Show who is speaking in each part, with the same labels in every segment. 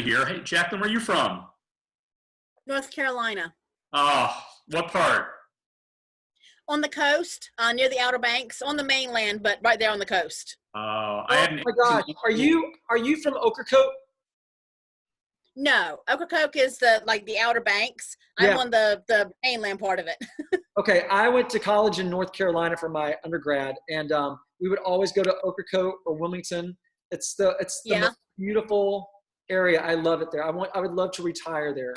Speaker 1: here. Hey, Jacqueline, where are you from?
Speaker 2: North Carolina.
Speaker 1: Oh, what part?
Speaker 2: On the coast, near the Outer Banks, on the mainland, but right there on the coast.
Speaker 1: I
Speaker 3: Oh
Speaker 1: had an
Speaker 3: my gosh, are you from Ocracoke?
Speaker 2: No, Ocracoke is the Outer Banks. I'm
Speaker 3: Yeah.
Speaker 2: on the mainland part of it.
Speaker 3: Okay, I went to college in North Carolina for my undergrad, and we would always go to Ocracoke or Wilmington. It's the
Speaker 2: Yeah.
Speaker 3: most beautiful area. I love it there. I would love to retire there.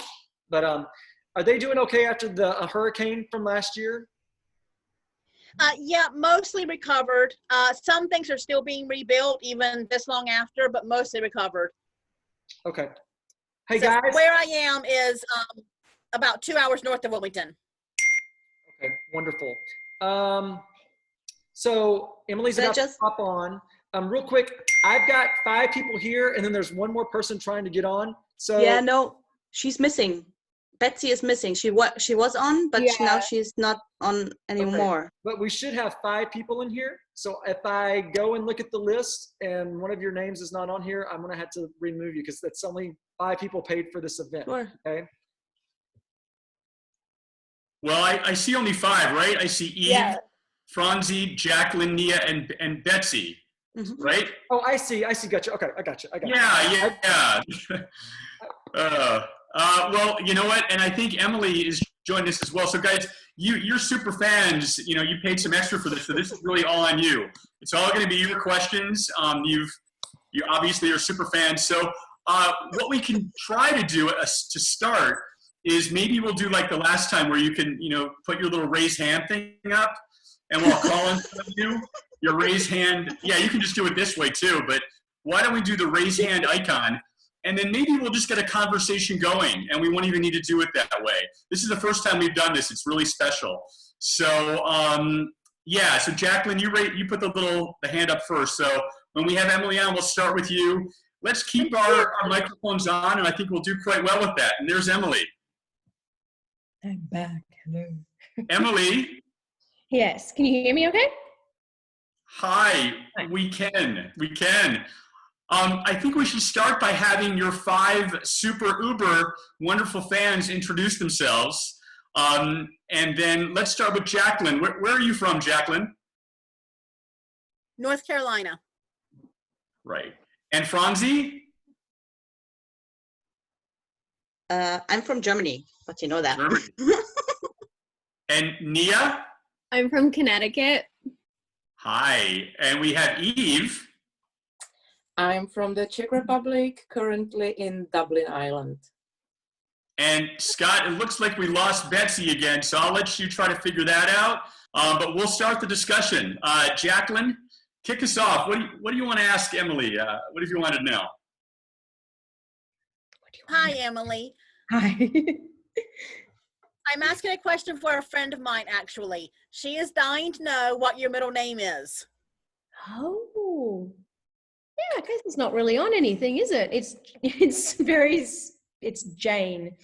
Speaker 3: But are they doing okay after the hurricane from last year?
Speaker 2: Yeah, mostly recovered. Some things are still being rebuilt even this long after, but mostly recovered.
Speaker 3: Okay. Hey
Speaker 2: So
Speaker 3: guys.
Speaker 2: where I am is about 2 hours north of Wilmington.
Speaker 3: Okay, wonderful. So Emily's
Speaker 4: Can I
Speaker 3: about to
Speaker 4: just-
Speaker 3: hop on. Real quick, I've got 5 people here, and then there's one more person trying to get on. So
Speaker 4: Yeah, no, she's missing. Betsy is missing. She was on, but now she's not on anymore.
Speaker 3: But we should have 5 people in here. So if I go and look at the list and one of your names is not on here, I'm gonna have to remove you because that's only 5 people paid for this event.
Speaker 4: Sure.
Speaker 3: Okay.
Speaker 1: Well, I see only 5, right? I see Eve, Franzi, Jacqueline, Nia, and Betsy, right?
Speaker 3: Oh, I see. Gotcha. Okay, I got you.
Speaker 1: Yeah. Well, you know what? And I think Emily is joining us as well. So guys, you're super fans. You know, you paid some extra for this, so this is really all on you. It's all going to be your questions. You obviously are super fans. So what we can try to do to start is maybe we'll do like the last time where you can, put your little raise hand thing up, and we'll call on you. Your raise hand. Yeah, you can just do it this way too. But why don't we do the raise hand icon? And then maybe we'll just get a conversation going, and we won't even need to do it that way. This is the first time we've done this. It's really special. So, yeah. So Jacqueline, you put the hand up first. So when we have Emily on, we'll start with you. Let's keep our microphones on, and I think we'll do quite well with that. And there's Emily.
Speaker 5: I'm back. Hello.
Speaker 1: Emily.
Speaker 5: Yes. Can you hear me okay?
Speaker 1: Hi. We can. I think we should start by having your 5 super uber wonderful fans introduce themselves. And then let's start with Jacqueline. Where are you from, Jacqueline?
Speaker 2: North Carolina.
Speaker 1: Right. And Franzi?
Speaker 4: I'm from Germany, but you know that.
Speaker 1: Germany. And Nia?
Speaker 6: I'm from Connecticut.
Speaker 1: Hi. And we have Eve.
Speaker 7: I'm from the Czech Republic, currently in Dublin, Ireland.
Speaker 1: And Scott, it looks like we lost Betsy again, so I'll let you try to figure that out. But we'll start the discussion. Jacqueline, kick us off. What do you want to ask Emily? What do you want to know?
Speaker 2: Hi, Emily.
Speaker 5: Hi.
Speaker 2: I'm asking a question for a friend of mine, actually. She is dying to know what your middle name is.
Speaker 5: Oh. Yeah, I guess it's not really on anything, is it? It's Jane.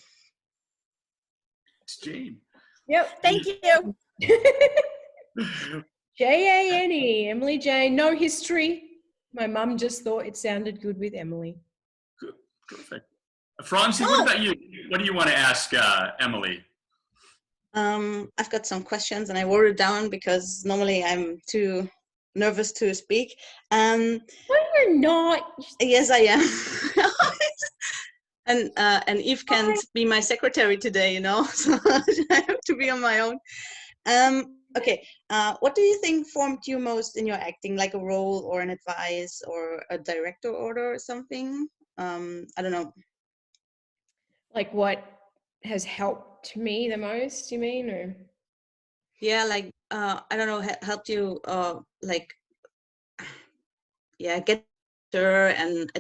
Speaker 1: It's Jane.
Speaker 5: Yep.
Speaker 2: Thank you.
Speaker 5: Jane, Emily Jane. No history. My mum just thought it sounded good with Emily.
Speaker 1: Good. Perfect. Franzi, what about you? What do you want to ask Emily?
Speaker 4: I've got some questions and I wrote it down because normally I'm too nervous to speak.
Speaker 5: Well, you're not.
Speaker 4: Yes, I am. And Eve can't be my secretary today, so I have to be on my own. Okay, what do you think formed you most in your acting, like a role or an advice or a director order or something? I don't know.
Speaker 5: Like what has helped me the most, you mean? Or
Speaker 4: yeah, like I don't know, helped you get there, and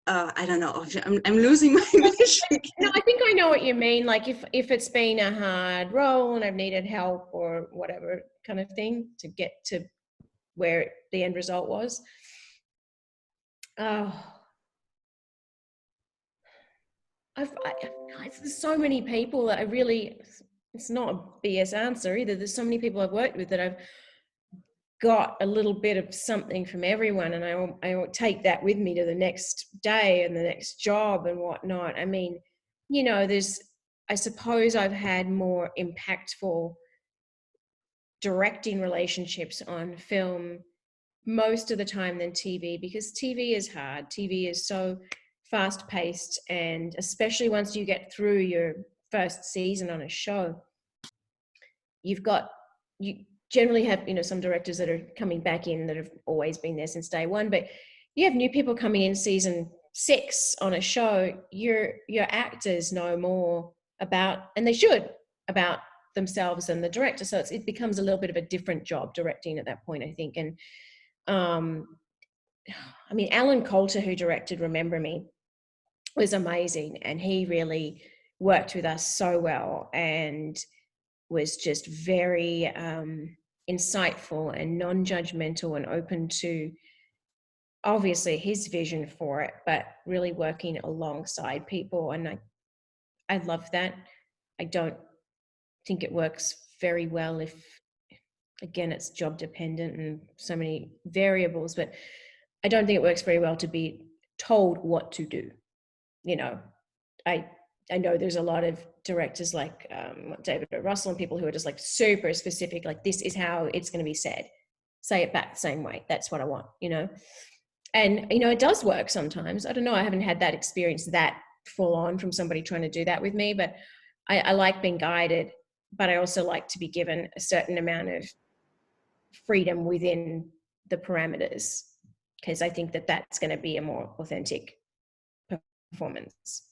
Speaker 4: I don't know, I'm losing my English.
Speaker 5: No, I think I know what you mean. Like if it's been a hard role and I've needed help or whatever kind of thing to get to where the end result was. There's so many people that it's not a BS answer either. There's so many people I've worked with that I've got a little bit of something from everyone, and I will take that with me to the next day and the next job and whatnot. I mean, you know, I suppose I've had more impactful directing relationships on film most of the time than TV, because TV is hard. TV is so fast paced, and especially once you get through your first season on a show, you generally have, you know, some directors that are coming back in that have always been there since day one, but you have new people coming in season 6 on a show. Your actors know more about, and they should, about themselves and the director, so it becomes a little bit of a different job directing at that point, I think. And I mean, Alan Coulter, who directed Remember Me, was amazing, and he really worked with us so well and was just very insightful and non-judgmental and open to obviously his vision for it, but really working alongside people. And I love that. I don't think it works very well if, again, it's job dependent and so many variables, but I don't think it works very well to be told what to do. You know, I know there's a lot of directors like David O. Russell and people who are just like super specific, like this is how it's going to be said. Say it back the same way. That's what I want, you know. And, you know, it does work sometimes. I don't know. I haven't had that experience that full on from somebody trying to do that with me, but I like being guided, but I also like to be given a certain amount of freedom within the parameters, because I think that that's going to be a more authentic performance.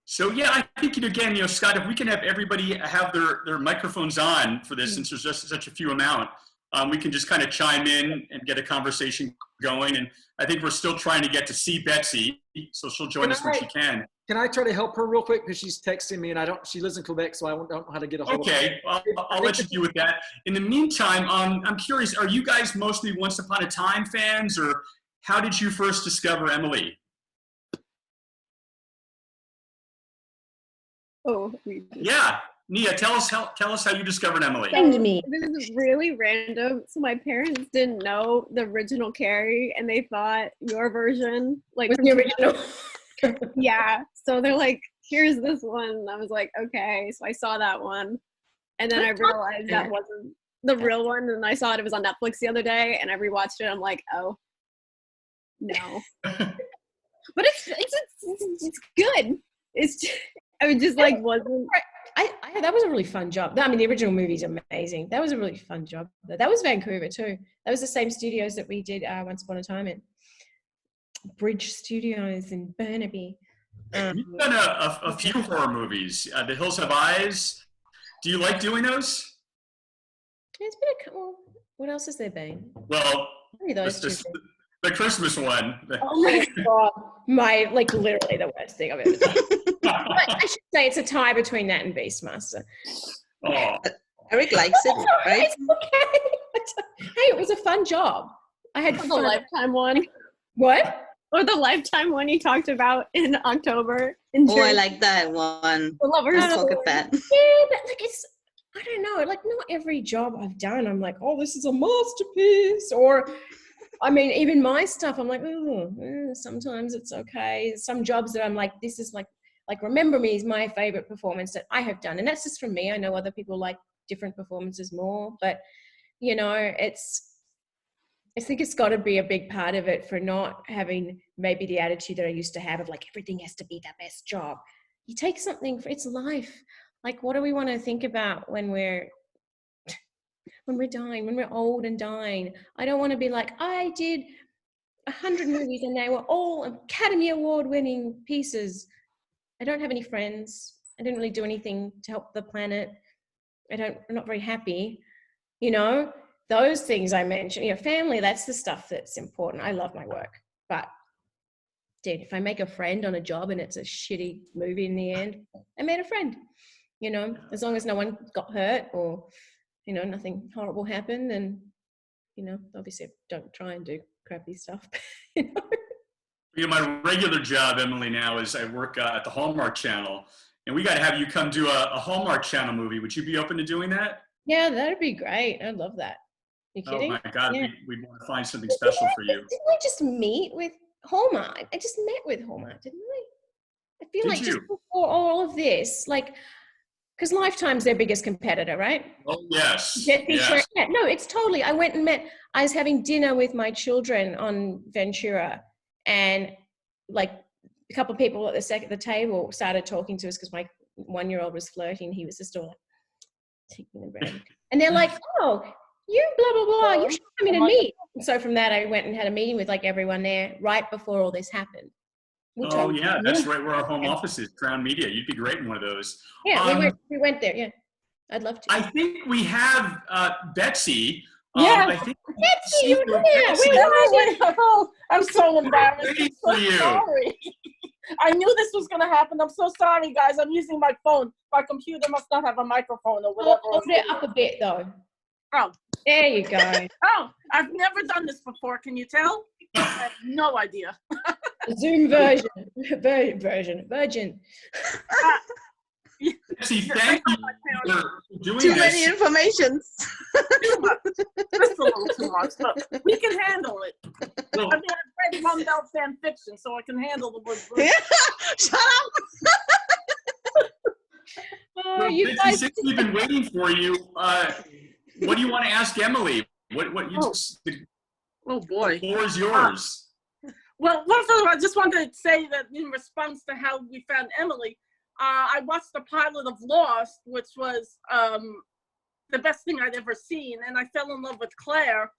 Speaker 1: So yeah, I think, again, you know, Scott, if we can have everybody have their microphones on for this, since there's just such a few amount, we can just kind of chime in and get a conversation going. And I think we're still trying to get to see Betsy, so she'll join us when she can.
Speaker 3: Can I try to help her real quick, because she's texting me and she lives in Quebec, so I don't know how to get a hold of her.
Speaker 1: Okay, well, I'll let you deal with that. In the meantime, I'm curious, are you guys mostly Once Upon a Time fans, or how did you first discover Emilie?
Speaker 6: Oh,
Speaker 1: Yeah, Nia, tell us how you discovered Emilie.
Speaker 5: Send me.
Speaker 6: this is really random. So my parents didn't know the original Carrie, and they thought your version, like
Speaker 5: Was
Speaker 6: from
Speaker 5: the original?
Speaker 6: yeah. So they're like, "Here's this one." And I was like, "Okay." So I saw that one, and then I realized that wasn't the real one. And I saw it was on Netflix the other day, and I rewatched it. I'm like, "Oh, no." But it's good. It's just, I was just like wasn't.
Speaker 5: That was a really fun job. I mean, the original movie's amazing. That was a really fun job. That was Vancouver too. That was the same studios that we did Once Upon a Time in. Bridge Studios in Burnaby.
Speaker 1: You've done a few horror movies. The Hills Have Eyes. Do you like doing those?
Speaker 5: It's been a couple. What else has there been?
Speaker 1: Well,
Speaker 5: Only those two.
Speaker 1: the Christmas one.
Speaker 5: Oh my God. Like literally the worst thing I've ever done. But I should say it's a tie between that and Beastmaster.
Speaker 1: Oh.
Speaker 4: Eric likes it, right?
Speaker 5: It's okay. Hey, it was a fun job. I had
Speaker 6: The
Speaker 5: fun.
Speaker 6: Lifetime one,
Speaker 5: What?
Speaker 6: or the Lifetime one you talked about in October.
Speaker 4: Oh, I like that one.
Speaker 6: The Lovers.
Speaker 4: Let's look at that.
Speaker 5: Yeah, but like I don't know, like not every job I've done, I'm like, oh, this is a masterpiece. Or, I mean, even my stuff, I'm like, sometimes it's okay. Some jobs that I'm like, this is like Remember Me is my favorite performance that I have done. And that's just from me. I know other people like different performances more, but you know, I think it's got to be a big part of it for not having maybe the attitude that I used to have of like, everything has to be the best job. You take something for its life. Like, what do we want to think about when we're dying, when we're old and dying? I don't want to be like, I did 100 movies and they were all Academy Award winning pieces. I don't have any friends. I didn't really do anything to help the planet. I'm not very happy, you know? Those things I mentioned, you know, family, that's the stuff that's important. I love my work, but dude, if I make a friend on a job and it's a shitty movie in the end, I made a friend, you know, as long as no one got hurt or, you know, nothing horrible happened, then, you know, obviously don't try and do crappy stuff, you know?
Speaker 1: You know, my regular job, Emilie, now is I work at the Hallmark Channel, and we got to have you come do a Hallmark Channel movie. Would you be open to doing that?
Speaker 5: Yeah, that'd be great. I'd love that. You
Speaker 1: Oh
Speaker 5: kidding?
Speaker 1: my God,
Speaker 5: Yeah.
Speaker 1: we want to find something special for you.
Speaker 5: Didn't I just meet with Hallmark? I just met with Hallmark, didn't I? I feel
Speaker 1: Did
Speaker 5: like just
Speaker 1: you?
Speaker 5: before all of this, like, because Lifetime's their biggest competitor, right?
Speaker 1: Oh yes,
Speaker 5: Jesse Sher-
Speaker 1: yes.
Speaker 5: yeah, no, it's totally. I was having dinner with my children on Ventura, and like a couple of people at the table started talking to us because my 1-year-old was flirting. He was just all like, taking the bread. And they're like, oh, you blah, blah, blah. You should come in and meet. And so from that, I went and had a meeting with like everyone there right before all this happened. Which
Speaker 1: Oh yeah, that's right where our home office is, Crown Media. You'd be great in one of those.
Speaker 5: Yeah, we went there. Yeah, I'd love to.
Speaker 1: I think we have Betsy.
Speaker 8: Yeah.
Speaker 1: I think
Speaker 5: Betsy, you're here.
Speaker 1: Betsy.
Speaker 8: Oh, I'm so embarrassed.
Speaker 1: Waiting
Speaker 8: I'm
Speaker 1: for
Speaker 8: so
Speaker 1: you.
Speaker 8: sorry. I knew this was going to happen. I'm so sorry, guys. I'm using my phone. My computer must not have a microphone or whatever.
Speaker 5: Hold it up a bit, though.
Speaker 8: Oh.
Speaker 5: There you go.
Speaker 8: Oh, I've never done this before. Can you tell? I have no idea.
Speaker 5: Zoom version. Virgin.
Speaker 1: Betsy, thank you for doing
Speaker 4: Too
Speaker 1: this.
Speaker 4: many informations.
Speaker 8: Too much. Just a little too much, but we can handle it.
Speaker 1: Well,
Speaker 8: I mean, I've read Rundell fan fiction, so I can handle the word.
Speaker 4: Shut up.
Speaker 5: Oh,
Speaker 1: well,
Speaker 5: you
Speaker 1: Betsy,
Speaker 5: guys.
Speaker 1: since we've been waiting for you, what do you want to ask Emilie? What you the
Speaker 8: Oh boy.
Speaker 1: floor is yours.
Speaker 8: Well, first of all, I just wanted to say that in response to how we found Emilie, I watched the pilot of Lost, which was the best thing I'd ever seen, and I fell in love with Claire.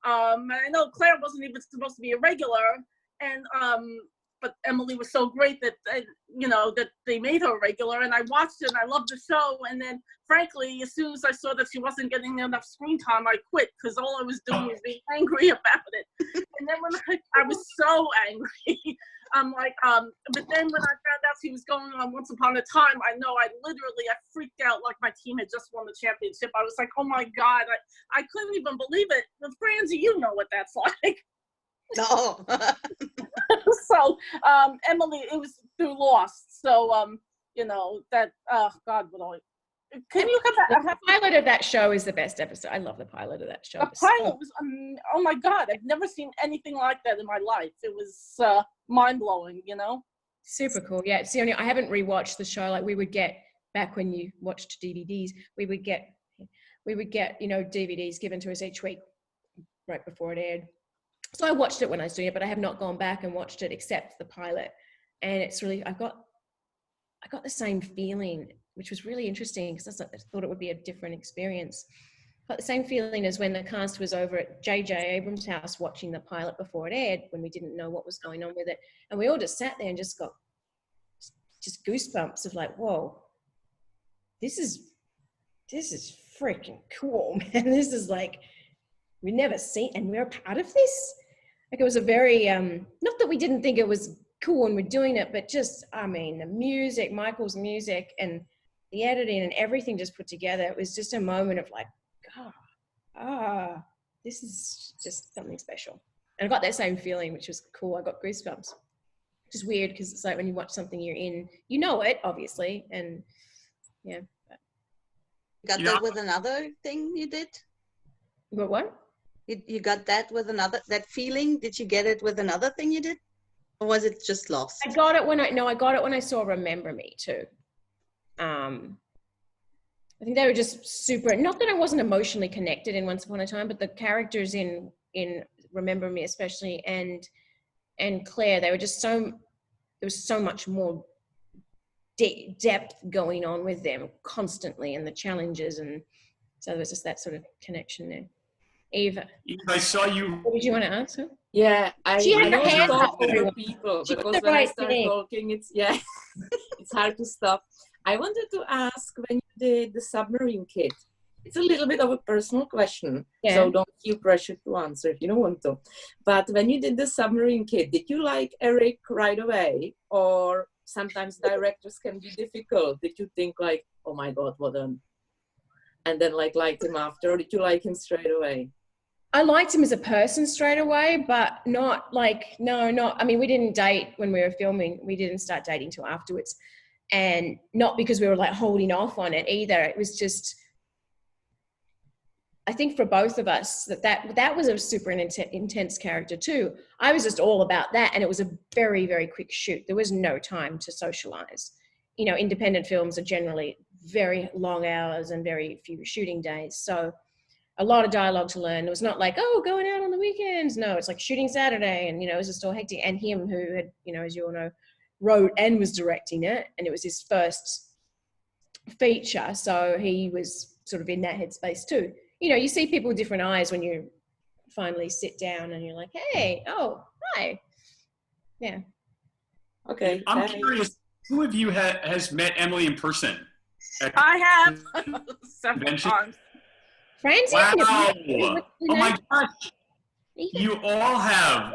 Speaker 8: I know Claire wasn't even supposed to be a regular, and but Emilie was so great that that they made her a regular, and I watched it and I loved the show. And then, frankly, as soon as I saw that she wasn't getting enough screen time, I quit because all I was doing was being angry about it. And then when I was so angry, I'm like, but then when I found out she was going on Once Upon a Time, I freaked out like my team had just won the championship. I was like, oh my God, I couldn't even believe it. But Francie, you know what that's like.
Speaker 4: No.
Speaker 8: So, Emilie, it was through Lost. So, that, God, can you come back?
Speaker 5: The pilot of that show is the best episode. I love the pilot of that show.
Speaker 8: The pilot was, oh my God, I've never seen anything like that in my life. It was mind-blowing,
Speaker 5: Super cool. Yeah, it's the only, I haven't rewatched the show. Like we would get, back when you watched DVDs, we would get, DVDs given to us each week right before it aired. So I watched it when I was doing it, but I have not gone back and watched it except the pilot. And it's really, I got the same feeling, which was really interesting because I thought it would be a different experience. But the same feeling as when the cast was over at J.J. Abrams' house watching the pilot before it aired, when we didn't know what was going on with it. And we all just sat there and just got just goosebumps of like, whoa, this is freaking cool, man. This is like, we never seen, and we're a part of this. Like it was a very, not that we didn't think it was cool when we're doing it, but just, I mean, the music, Michael's music and the editing and everything just put together. It was just a moment of like, this is just something special. And I got that same feeling, which was cool. I got goosebumps, which is weird because it's like when you watch something you're in, you know it, obviously. And yeah.
Speaker 4: Got that with another thing you did?
Speaker 5: What?
Speaker 4: You got that with that feeling? Did you get it with another thing you did? Or was it just Lost?
Speaker 5: I got it when I saw Remember Me too. I think they were just super, not that I wasn't emotionally connected in Once Upon a Time, but the characters in Remember Me especially and Claire, they were just there was so much more depth going on with them constantly and the challenges, and so there was just that sort of connection there. Eva,
Speaker 1: I saw you.
Speaker 5: what did you want to answer?
Speaker 7: Yeah, I
Speaker 5: had
Speaker 7: don't
Speaker 5: her hand
Speaker 7: talk
Speaker 5: up,
Speaker 7: over
Speaker 5: everyone.
Speaker 7: people
Speaker 5: She
Speaker 7: because
Speaker 5: did the
Speaker 7: when I
Speaker 5: right
Speaker 7: start
Speaker 5: thing.
Speaker 7: talking, it's hard to stop. I wanted to ask, when you did the submarine kit, it's a little bit of a personal question, so don't feel pressured to answer if you don't want to. But when you did the submarine kit, did you like Eric right away, or sometimes directors can be difficult? Did you think like, oh my God, what and then liked him after, or did you like him straight away?
Speaker 5: I liked him as a person straight away, but not like, I mean, we didn't date when we were filming. We didn't start dating till afterwards. And not because we were like holding off on it either. It was just, I think for both of us that was a super intense character too. I was just all about that, and it was a very, very quick shoot. There was no time to socialize. You know, independent films are generally very long hours and very few shooting days. So a lot of dialogue to learn. It was not like, oh, going out on the weekends. No, it's like shooting Saturday, and, you know, it was just all hectic. And him, who had, you know, as you all know, wrote and was directing it, and it was his first feature. So he was sort of in that headspace too. You know, you see people with different eyes when you finally sit down and you're like, hey, oh, hi. Yeah.
Speaker 7: Okay.
Speaker 1: I'm curious, who of you has met Emilie in person?
Speaker 8: I have several
Speaker 1: Convention?
Speaker 8: times.
Speaker 5: Francie?
Speaker 1: Wow. Oh my gosh. You all have.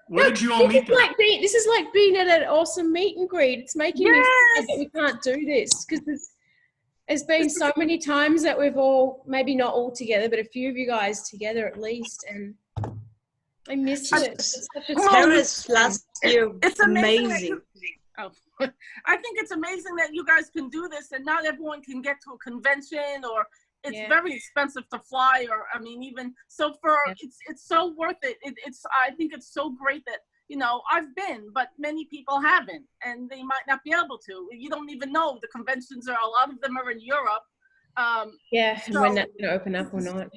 Speaker 1: What did you all meet?
Speaker 5: This is like being at an awesome meet and greet. It's making me sad that we can't do this, because there's been so many times that we've all, maybe not all together, but a few of you guys together at least, and I miss it. It's such a
Speaker 4: Paris last year,
Speaker 8: It's
Speaker 4: amazing.
Speaker 8: I think it's amazing that you guys can do this, and not everyone can get to a convention, or it's very expensive to fly, or I mean, even so it's so worth it. I think it's so great that, you know, I've been, but many people haven't, and they might not be able to. You don't even know. The conventions a lot of them are in Europe.
Speaker 5: and when that's going to open up or not.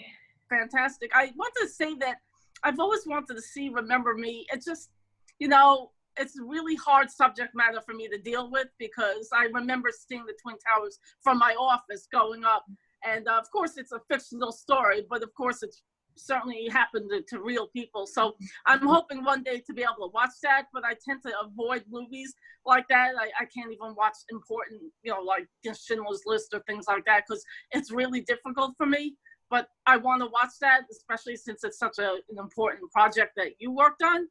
Speaker 8: Fantastic. I want to say that I've always wanted to see Remember Me. It's just, you know, it's a really hard subject matter for me to deal with, because I remember seeing the Twin Towers from my office going up. And of course, it's a fictional story, but of course, it's certainly happened to real people. So I'm hoping one day to be able to watch that, but I tend to avoid movies like that. I can't even watch important, you know, like Schindler's List or things like that, because it's really difficult for me. But I want to watch that, especially since it's such an important project that you worked on.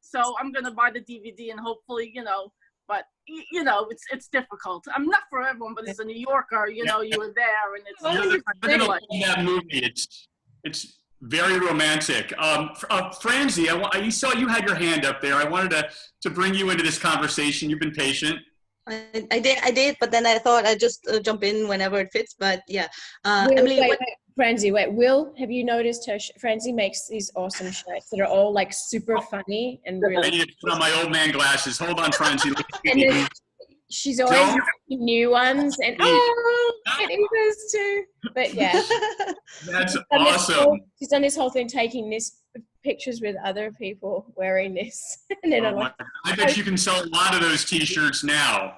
Speaker 8: So I'm going to buy the DVD, and hopefully, you know, but, you know, it's difficult. I'm not for everyone, but as a New Yorker, you know, you were there, and it's
Speaker 1: You're gonna love that movie. It's very romantic. Francie, I saw you had your hand up there. I wanted to bring you into this conversation. You've been patient.
Speaker 4: I did, but then I thought I'd just jump in whenever it fits. But yeah, Emilie,
Speaker 5: Francie, Will, have you noticed her? Francie makes these awesome shirts that are all like super funny and really.
Speaker 1: I need to put on my old man glasses. Hold on, Francie.
Speaker 5: And she's always making new ones, and getting those too. But yeah,
Speaker 1: that's awesome.
Speaker 5: She's done this whole thing, taking this pictures with other people wearing this, and then
Speaker 1: I bet you can sell a lot of those T-shirts now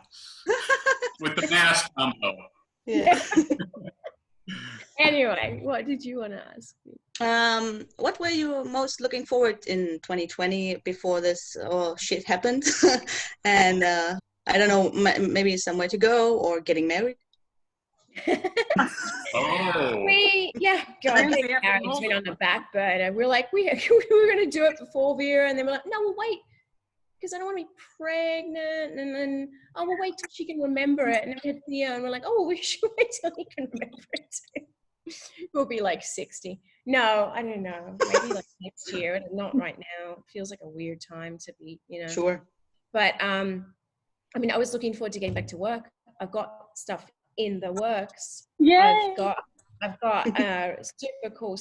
Speaker 1: with the mask combo.
Speaker 4: Yeah.
Speaker 5: Anyway, what did you want to ask me?
Speaker 4: What were you most looking forward in 2020 before this shit happened? And I don't know, maybe somewhere to go or getting married?
Speaker 5: Getting married's been on the back burner. We're like, we were going to do it before Vera, and then we're like, no, we'll wait, because I don't want to be pregnant, and then we'll wait till she can remember it, and then we had Theo, and we're like, we should wait till he can remember it too. We'll be like 60. No, I don't know. Maybe like next year, not right now. It feels like a weird time to be, you know.
Speaker 4: Sure.
Speaker 5: But I mean, I was looking forward to getting back to work. I've got stuff in the works.
Speaker 8: Yay!
Speaker 5: I've got a super cool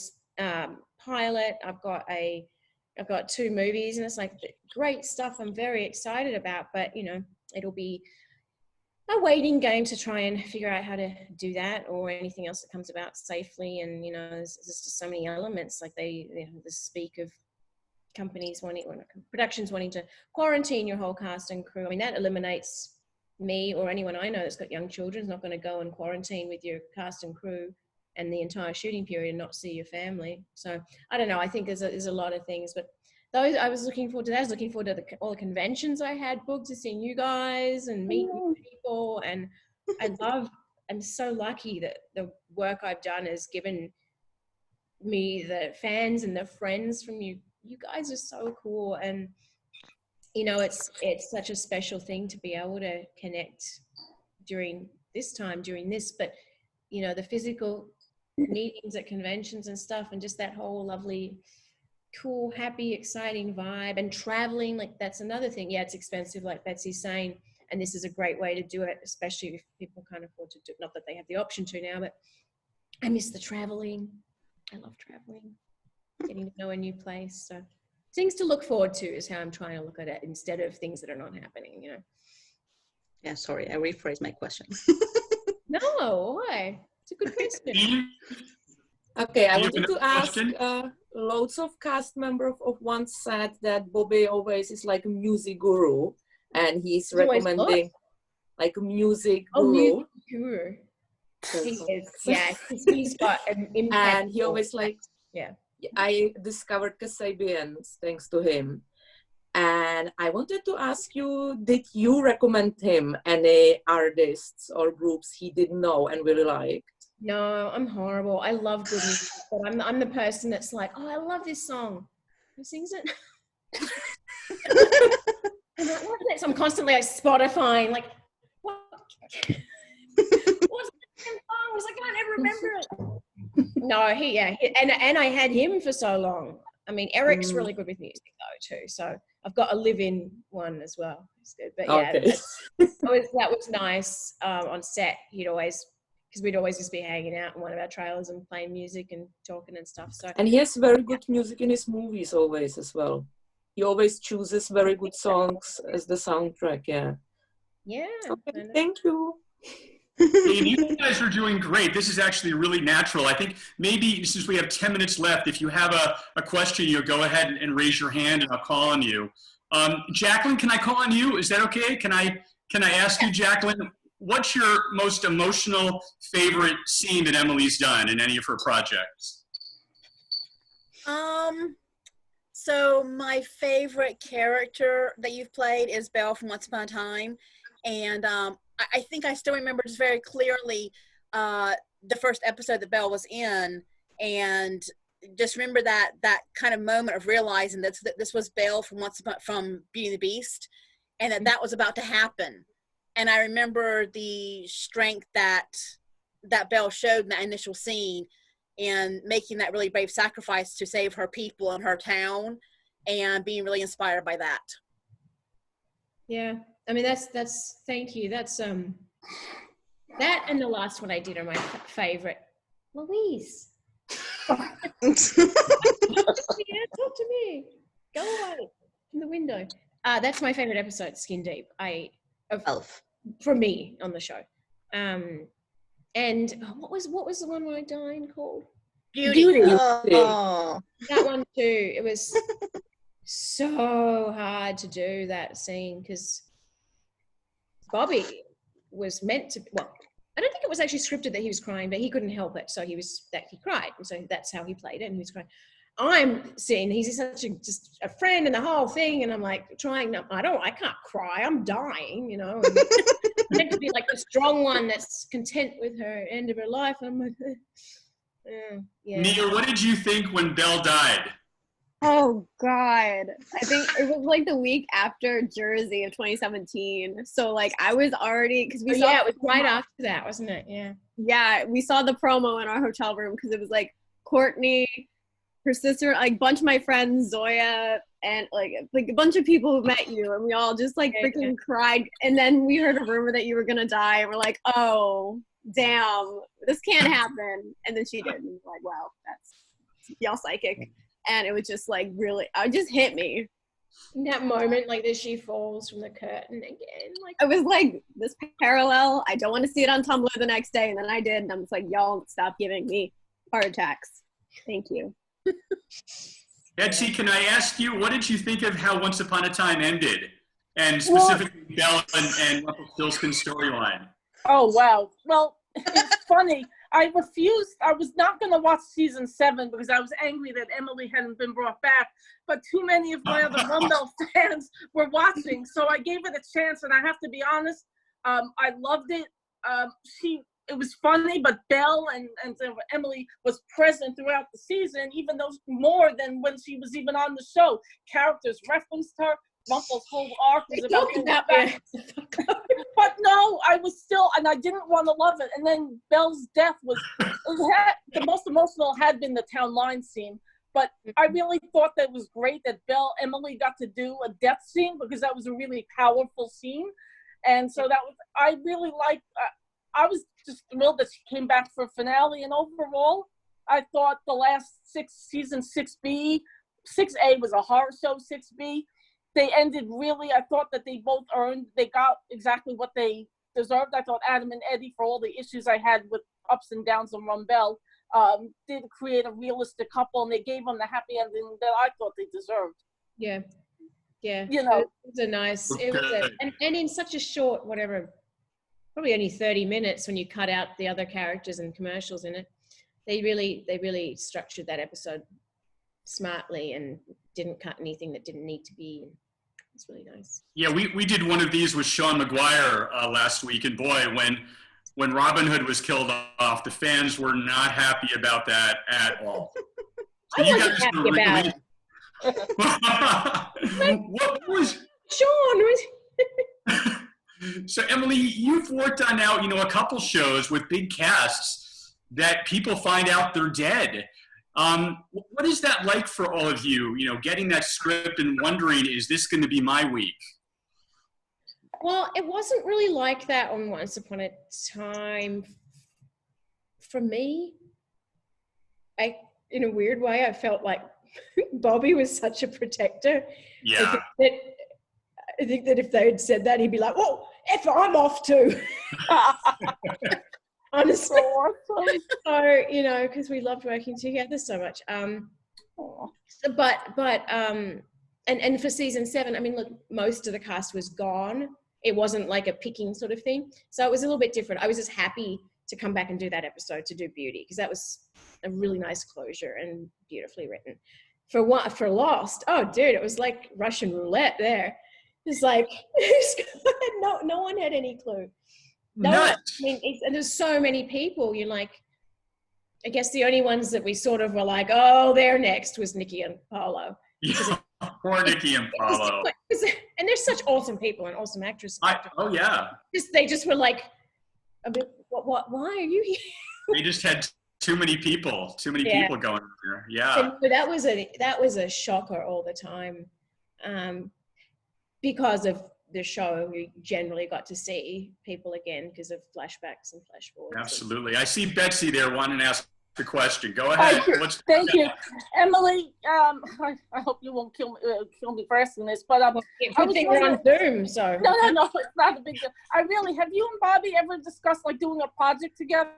Speaker 5: pilot. I've got 2 movies, and it's like great stuff I'm very excited about, but you know, it'll be a waiting game to try and figure out how to do that, or anything else that comes about safely. And you know, there's just so many elements. Like they speak of companies productions wanting to quarantine your whole cast and crew. I mean, that eliminates me or anyone I know that's got young children. Is not going to go and quarantine with your cast and crew and the entire shooting period and not see your family. So I don't know. I think there's a lot of things, but those I was looking forward to. That I was looking forward to all the conventions I had booked, to seeing you guys and meet new people. And I'm so lucky that the work I've done has given me the fans and the friends from you. You guys are so cool, and you know, it's such a special thing to be able to connect during this, but you know, the physical meetings at conventions and stuff, and just that whole lovely, cool, happy, exciting vibe. And traveling, like that's another thing. Yeah, it's expensive, like Betsy's saying, and this is a great way to do it, especially if people can't afford to do, not that they have the option to now, but I miss the traveling. I love traveling, getting to know a new place. So things to look forward to is how I'm trying to look at it instead of things that are not happening, you know.
Speaker 4: Yeah, sorry, I rephrased my question.
Speaker 5: No, why? It's a good question.
Speaker 7: Okay, I
Speaker 1: You have
Speaker 7: wanted to
Speaker 1: another
Speaker 7: ask,
Speaker 1: question?
Speaker 7: loads of cast members of once said that Bobby always is like a music guru, and he's
Speaker 5: Always what?
Speaker 7: recommending like a music
Speaker 5: Oh,
Speaker 7: guru.
Speaker 5: music guru. He is, yeah, because he's got an impact.
Speaker 7: And he always like,
Speaker 5: yeah.
Speaker 7: I discovered Kasabian thanks to him. And I wanted to ask you, did you recommend him any artists or groups he didn't know and really liked?
Speaker 5: No, I'm horrible. I love good music, but I'm the person that's like, oh, I love this song. Who sings it? I'm like, what's it? So I'm constantly like Spotifying, like, what? What's the song? I was like, I can't ever remember it. No, and I had him for so long. I mean, Eric's really good with music though too. So I've got a live-in one as well. It's good. But yeah,
Speaker 7: Okay.
Speaker 5: that was nice. On set, because we'd always just be hanging out in one of our trailers and playing music and talking and stuff. So
Speaker 7: And he has very good music in his movies always as well. He always chooses very good songs as the soundtrack. Yeah.
Speaker 5: Yeah.
Speaker 7: Okay, thank you.
Speaker 1: Hey, you guys are doing great. This is actually really natural. I think maybe since we have 10 minutes left, if you have a question, you go ahead and raise your hand and I'll call on you. Jacqueline, can I call on you? Is that okay? Can I ask you, Jacqueline, what's your most emotional favorite scene that Emilie's done in any of her projects?
Speaker 2: So my favorite character that you've played is Belle from Once Upon a Time. And I think I still remember just very clearly the first episode that Belle was in, and just remember that kind of moment of realizing that this was Belle from Beauty and the Beast, and that was about to happen. And I remember the strength that Belle showed in that initial scene, and making that really brave sacrifice to save her people and her town, and being really inspired by that.
Speaker 5: Yeah. I mean, that's thank you. That's that and the last one I did are my favorite. Louise. Talk to me. Go away from the window. That's my favorite episode, Skin Deep. For me on the show. And what was the one where I died called?
Speaker 2: Beauty.
Speaker 4: Oh.
Speaker 5: That one too. It was so hard to do that scene because Bobby was meant to. Well, I don't think it was actually scripted that he was crying, but he couldn't help it, so he cried, and so that's how he played it, and he was crying. I'm seeing he's just a friend and the whole thing, and I'm like trying. No, I can't cry. I'm dying, you know. And I'm meant to be like the strong one that's content with her end of her life. And I'm like, yeah.
Speaker 1: Neil, what did you think when Belle died?
Speaker 6: Oh God. I think it was like the week after Jersey of 2017. So like I was already, because we saw
Speaker 5: it was right after that, wasn't it? Yeah.
Speaker 6: Yeah, we saw the promo in our hotel room because it was like Courtney, her sister, like a bunch of my friends, Zoya, and like a bunch of people who met you, and we all just like freaking cried. And then we heard a rumor that you were gonna die, and we're like, oh damn, this can't happen. And then she did, and we're like, wow, that's y'all psychic. And it was just like really, it just hit me.
Speaker 5: In that moment, like she falls from the curtain again. Like
Speaker 6: I was like, this parallel, I don't want to see it on Tumblr the next day. And then I did, and I'm just like, y'all stop giving me heart attacks. Thank you.
Speaker 1: Betsy, can I ask you, what did you think of how Once Upon a Time ended? And specifically Belle and Rumpelstiltskin's storyline?
Speaker 8: Oh, wow. Well, it's funny. I was not going to watch season 7 because I was angry that Emilie hadn't been brought back, but too many of my other Rumble fans were watching, so I gave it a chance, and I have to be honest, I loved it. It was funny, but Belle and Emilie was present throughout the season, even though more than when she was even on the show. Characters referenced her. Rumpel's whole arc was about being back. But no, I was still, and I didn't want to love it. And then Belle's death the most emotional had been the town line scene. But I really thought that was great that Emilie got to do a death scene because that was a really powerful scene. And so I really liked, I was just thrilled that she came back for a finale. And overall, I thought the last season 6B, 6A was a horror show. 6B, they ended really. I thought that they both they got exactly what they deserved. I thought Adam and Eddie, for all the issues I had with ups and downs on Rumbell, did create a realistic couple, and they gave them the happy ending that I thought they deserved.
Speaker 5: Yeah. Yeah.
Speaker 8: You know,
Speaker 5: it was a nice, it was a, and in such a short, whatever, probably only 30 minutes when you cut out the other characters and commercials in it. They really structured that episode smartly and didn't cut anything that didn't need to be. It's really nice.
Speaker 1: Yeah, we did one of these with Sean McGuire last week, and boy, when Robin Hood was killed off, the fans were not happy about that at all. So
Speaker 5: I wasn't happy about it.
Speaker 1: What was
Speaker 5: Sean?
Speaker 1: So Emilie, you've worked on now, a couple shows with big casts that people find out they're dead. What is that like for all of you? Getting that script and wondering, is this going to be my week?
Speaker 5: Well, it wasn't really like that on Once Upon a Time. For me, in a weird way, I felt like Bobby was such a protector.
Speaker 1: Yeah.
Speaker 5: I think that if they had said that, he'd be like, "Whoa, F, I'm off too." Honestly. So, because we loved working together so much. And for season 7, I mean, look, most of the cast was gone. It wasn't like a picking sort of thing. So it was a little bit different. I was just happy to come back and do that episode, to do Beauty, because that was a really nice closure and beautifully written. For Lost, oh dude, it was like Russian roulette there. It's like no one had any clue. No one, I mean, and there's so many people. You're like, I guess the only ones that we sort of were like, oh, they're next, was Nikki and Paulo.
Speaker 1: Yeah, poor Nikki and Paulo.
Speaker 5: And they're such awesome people and awesome actresses.
Speaker 1: Oh yeah.
Speaker 5: They just were like, a bit, what? Why are you here?
Speaker 1: They just had too many people going there. Yeah.
Speaker 5: So that was a shocker all the time, because of the show. We generally got to see people again because of flashbacks and flash forwards.
Speaker 1: Absolutely. I see Betsy there wanting to ask the question. Go ahead.
Speaker 8: Thank you, Emilie. I hope you won't kill me for asking this, but I
Speaker 5: think we're on Zoom, so
Speaker 8: no, it's not a big deal. Have you and Bobby ever discussed like doing a project together?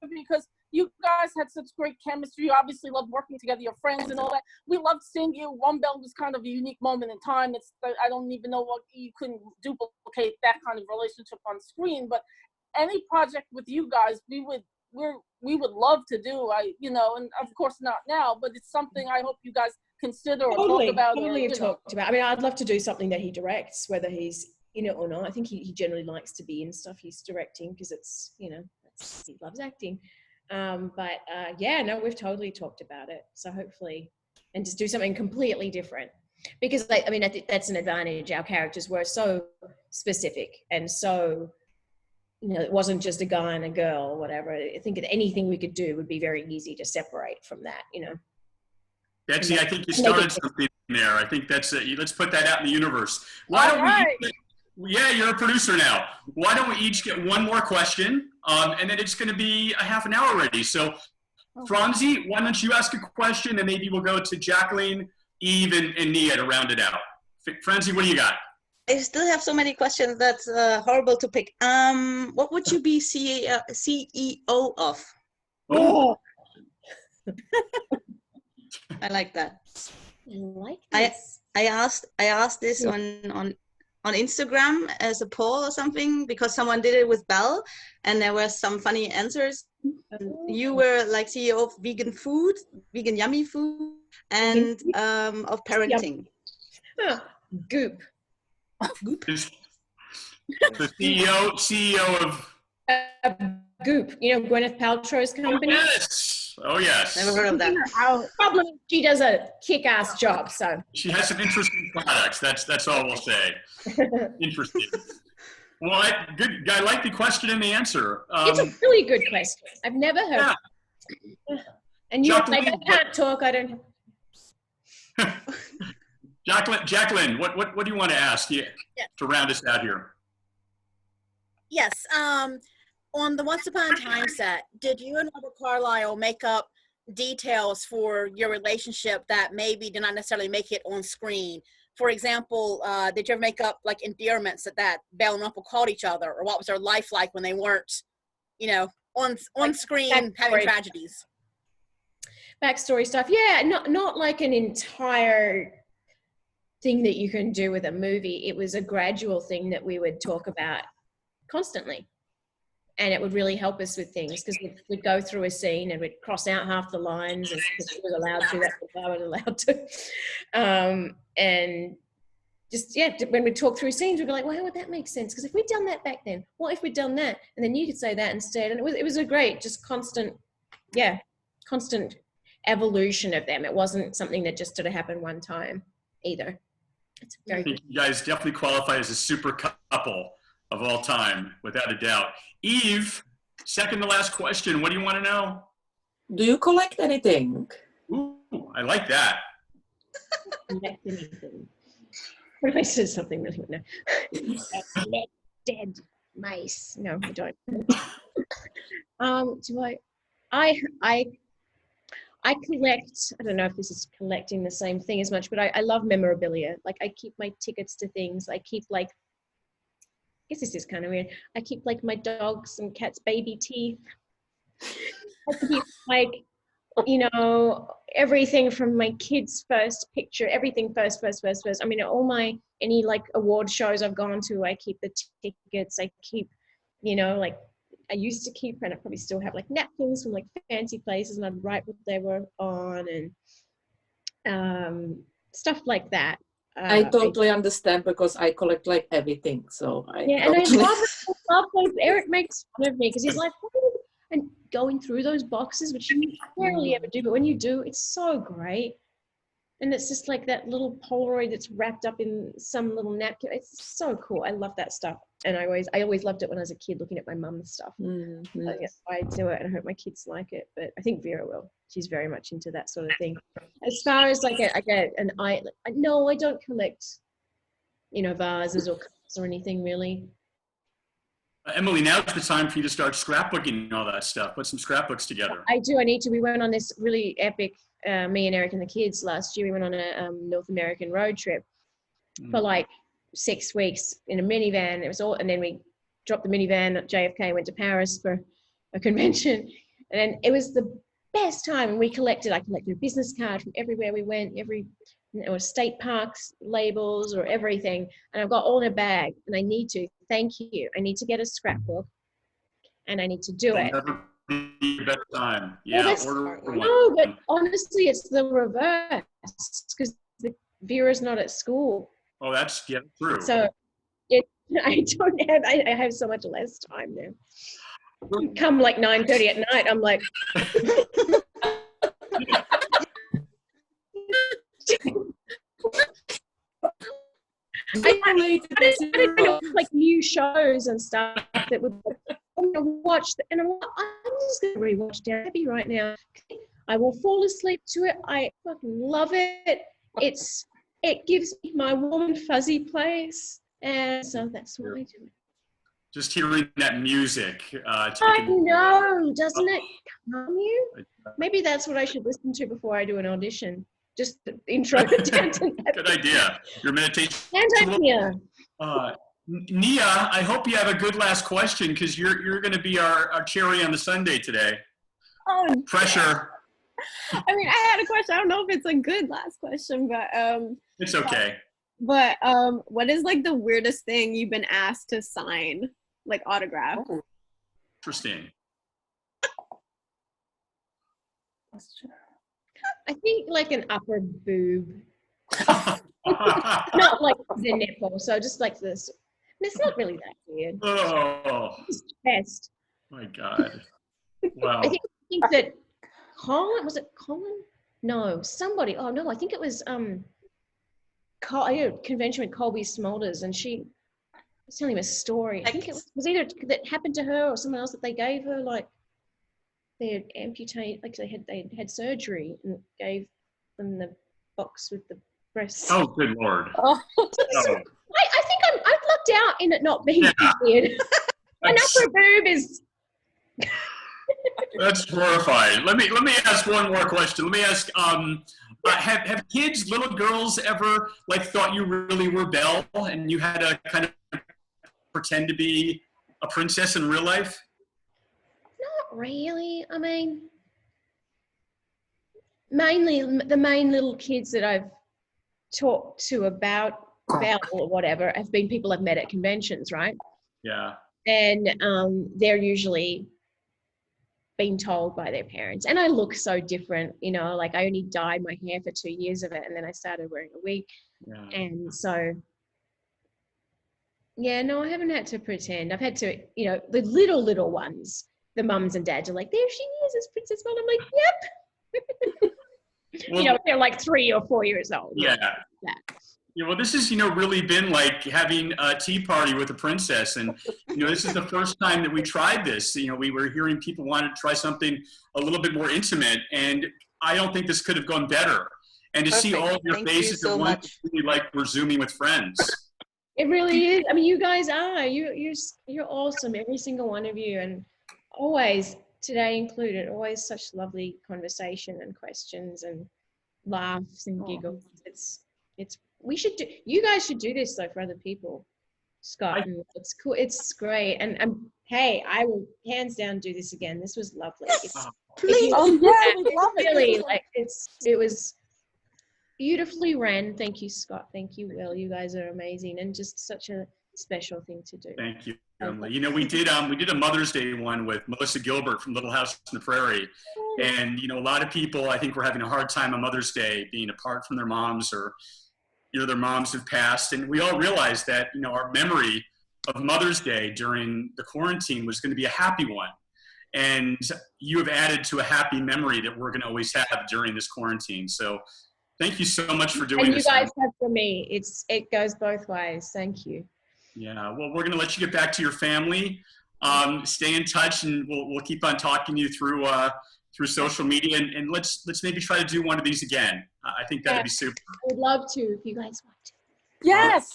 Speaker 8: Because you guys had such great chemistry. You obviously love working together, your friends and all that. We loved seeing you. Rumbell was kind of a unique moment in time. I don't even know what, you couldn't duplicate that kind of relationship on screen. But any project with you guys, we would love to do. And of course not now, but it's something I hope you guys consider or talk about.
Speaker 5: Totally talked about. I mean, I'd love to do something that he directs, whether he's in it or not. I think he generally likes to be in stuff he's directing because it's, he loves acting. We've totally talked about it. So hopefully, and just do something completely different. Because I think that's an advantage. Our characters were so specific and so, it wasn't just a guy and a girl or whatever. I think that anything we could do would be very easy to separate from that,
Speaker 1: Betsy, I think you started something there. I think that's it. Let's put that out in the universe. Yeah, you're a producer now. Why don't we each get one more question, and then it's going to be a half an hour already. So, Franzi, why don't you ask a question, and maybe we'll go to Jacqueline, Eve, and Nia to round it out. Franzi, what do you got?
Speaker 4: I still have so many questions that's horrible to pick. What would you be CEO of?
Speaker 1: Oh.
Speaker 4: I like that.
Speaker 5: I like this.
Speaker 4: I asked this on Instagram as a poll or something because someone did it with Belle and there were some funny answers. You were like CEO of vegan yummy food, and of parenting.
Speaker 5: Goop.
Speaker 4: Goop.
Speaker 1: The CEO of
Speaker 5: Goop. Gwyneth Paltrow's company.
Speaker 1: Oh yes.
Speaker 4: Never heard of that.
Speaker 5: Probably she does a kick-ass job. So
Speaker 1: she has some interesting products. That's all we'll say. Interesting. Well, I like the question and the answer.
Speaker 5: It's a really good question. I've never heard. Yeah. And I can't talk. I don't.
Speaker 1: Jacqueline, what do you want to ask to round us out here?
Speaker 2: Yes. On the Once Upon a Time set, did you and Robert Carlyle make up details for your relationship that maybe did not necessarily make it on screen? For example, did you ever make up like endearments that Belle and Rumpel called each other, or what was their life like when they weren't, you know, on screen having tragedies?
Speaker 5: Backstory stuff. Yeah, not like an entire thing that you can do with a movie. It was a gradual thing that we would talk about constantly. And it would really help us with things, because we'd go through a scene and we'd cross out half the lines, and she was allowed to, that's what I was allowed to. And just, yeah, when we talk through scenes, we'd be like, well, how would that make sense? Because if we'd done that back then, what if we'd done that? And then you could say that instead. And it was a great, just constant evolution of them. It wasn't something that just sort of happened one time either. It's very good.
Speaker 1: You guys definitely qualify as a super couple of all time, without a doubt. Eve, second to last question. What do you want to know?
Speaker 7: Do you collect anything?
Speaker 1: Ooh, I like that.
Speaker 5: Collect anything. What if I said something really? No. Collect dead mice. No, I don't. Do I collect, I don't know if this is collecting the same thing as much, but I love memorabilia. Like, I keep my tickets to things. I keep, like, I guess this is kind of weird. I keep, like, my dogs and cats' baby teeth. I keep, like, you know, everything from my kids' first picture, everything first. I mean, any, like, award shows I've gone to, I keep the tickets. I keep, you know, like, I used to keep, and I probably still have, like, napkins from, like, fancy places, and I'd write what they were on, and stuff like that.
Speaker 7: I totally understand, because I collect, like, everything. So
Speaker 5: and I love those. Eric makes fun of me because he's like, and going through those boxes, which you rarely ever do, but when you do, it's so great. And it's just like that little Polaroid that's wrapped up in some little napkin. It's so cool. I love that stuff. And I always loved it when I was a kid, looking at my mum's stuff.
Speaker 7: Mm-hmm.
Speaker 5: So, yeah, I do it, and I hope my kids like it. But I think Vera will. She's very much into that sort of thing. As far as like no, I don't collect, you know, vases or cups or anything really.
Speaker 1: Emilie, now's the time for you to start scrapbooking and all that stuff. Put some scrapbooks together.
Speaker 5: I do. I need to. We went on this really epic, me and Eric and the kids last year. We went on a North American road trip for like 6 weeks in a minivan. It was all, and then we dropped the minivan at JFK, went to Paris for a convention, and then it was the best time. And I collected a business card from everywhere we went, or state parks labels or everything, and I've got all in a bag. And I need to get a scrapbook, and I need to do it.
Speaker 1: Never be the best time. Yeah,
Speaker 5: no, but honestly, it's the reverse, because Vera's not at school.
Speaker 1: Oh, that's true.
Speaker 5: So I have so much less time now. Come like 9:30 at night, I'm like, I like new shows and stuff that would watch, and I'm just gonna rewatch Downton Abbey right now. I will fall asleep to it. I fucking love it. It gives me my warm and fuzzy place, and so that's what I do.
Speaker 1: Just hearing that music.
Speaker 5: I know, doesn't it calm you? Maybe that's what I should listen to before I do an audition. Just the intro to Downton Abbey.
Speaker 1: Good idea. Your meditation.
Speaker 5: Nia,
Speaker 1: I hope you have a good last question, because you're going to be our cherry on the sundae today.
Speaker 6: Oh,
Speaker 1: pressure.
Speaker 6: I mean, I had a question. I don't know if it's a good last question, but
Speaker 1: it's okay.
Speaker 6: But what is like the weirdest thing you've been asked to sign, like autograph?
Speaker 1: Oh, interesting.
Speaker 5: I think like an upper boob. Not like the nipple, so just like this. It's not really that weird.
Speaker 1: Oh.
Speaker 5: Just chest.
Speaker 1: My God. Wow.
Speaker 5: I think that Colin, was it Colin? No, somebody. Oh no, I think it was I had a convention with Colby Smulders, and she was telling him a story. I think it was either that happened to her or someone else that they gave her, like they had amputated, like they had surgery and gave them the box with the breasts.
Speaker 1: Oh, good Lord.
Speaker 5: Oh. I think I'm lucked out in it not being weird. An upper boob is
Speaker 1: That's horrifying. Let me ask one more question. Let me ask, have kids, little girls, ever like thought you really were Belle and you had to kind of pretend to be a princess in real life?
Speaker 5: Not really. I mean, mainly the main little kids that I've talked to about Belle or whatever have been people I've met at conventions, right?
Speaker 1: Yeah.
Speaker 5: And they're usually being told by their parents. And I look so different, you know, like I only dyed my hair for 2 years of it and then I started wearing a wig.
Speaker 1: Yeah.
Speaker 5: And so, yeah, no, I haven't had to pretend. I've had to, you know, the little ones, the mums and dads are like, there she is, it's Princess Belle. I'm like, yep.
Speaker 1: Well,
Speaker 5: you know, they're like 3 or 4 years old.
Speaker 1: Yeah.
Speaker 5: That.
Speaker 1: Yeah, well, this has, you know, really been like having a tea party with a princess. And, you know, this is the first time that we tried this. You know, we were hearing people wanted to try something a little bit more intimate. And I don't think this could have gone better. And to see all of your faces at once, really like we're Zooming with friends.
Speaker 5: It really is. I mean, you guys are. You're awesome, every single one of you. And always, today included, always such lovely conversation and questions and laughs and giggles. We should do, you guys should do this though for other people, Scott. And it's cool. It's great. And hey, I will hands down do this again. This was lovely.
Speaker 8: Please.
Speaker 5: Really, like it was beautifully ran. Thank you, Scott. Thank you, Will. You guys are amazing and just such a special thing to do.
Speaker 1: Thank you, Emily. You know, we did a Mother's Day one with Melissa Gilbert from Little House on the Prairie. And, you know, a lot of people, I think, were having a hard time on Mother's Day being apart from their moms, or, you know, their moms have passed. And we all realized that, you know, our memory of Mother's Day during the quarantine was going to be a happy one. And you have added to a happy memory that we're going to always have during this quarantine. So thank you so much for doing this.
Speaker 5: And you guys have for me. It goes both ways. Thank you.
Speaker 1: Yeah, well, we're going to let you get back to your family. Stay in touch, and we'll keep on talking to you through social media, and let's maybe try to do one of these again. I think that'd be super.
Speaker 5: I would love to if you guys want to.
Speaker 8: Yes.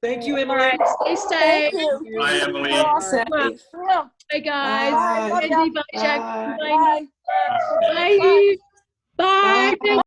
Speaker 3: Thank you, Emily.
Speaker 5: Right, stay safe.
Speaker 1: Bye, Emily.
Speaker 5: Bye, guys.
Speaker 8: Bye.
Speaker 5: Andy, bye, Jack.
Speaker 8: Bye.
Speaker 5: Bye. Bye. Bye. Bye.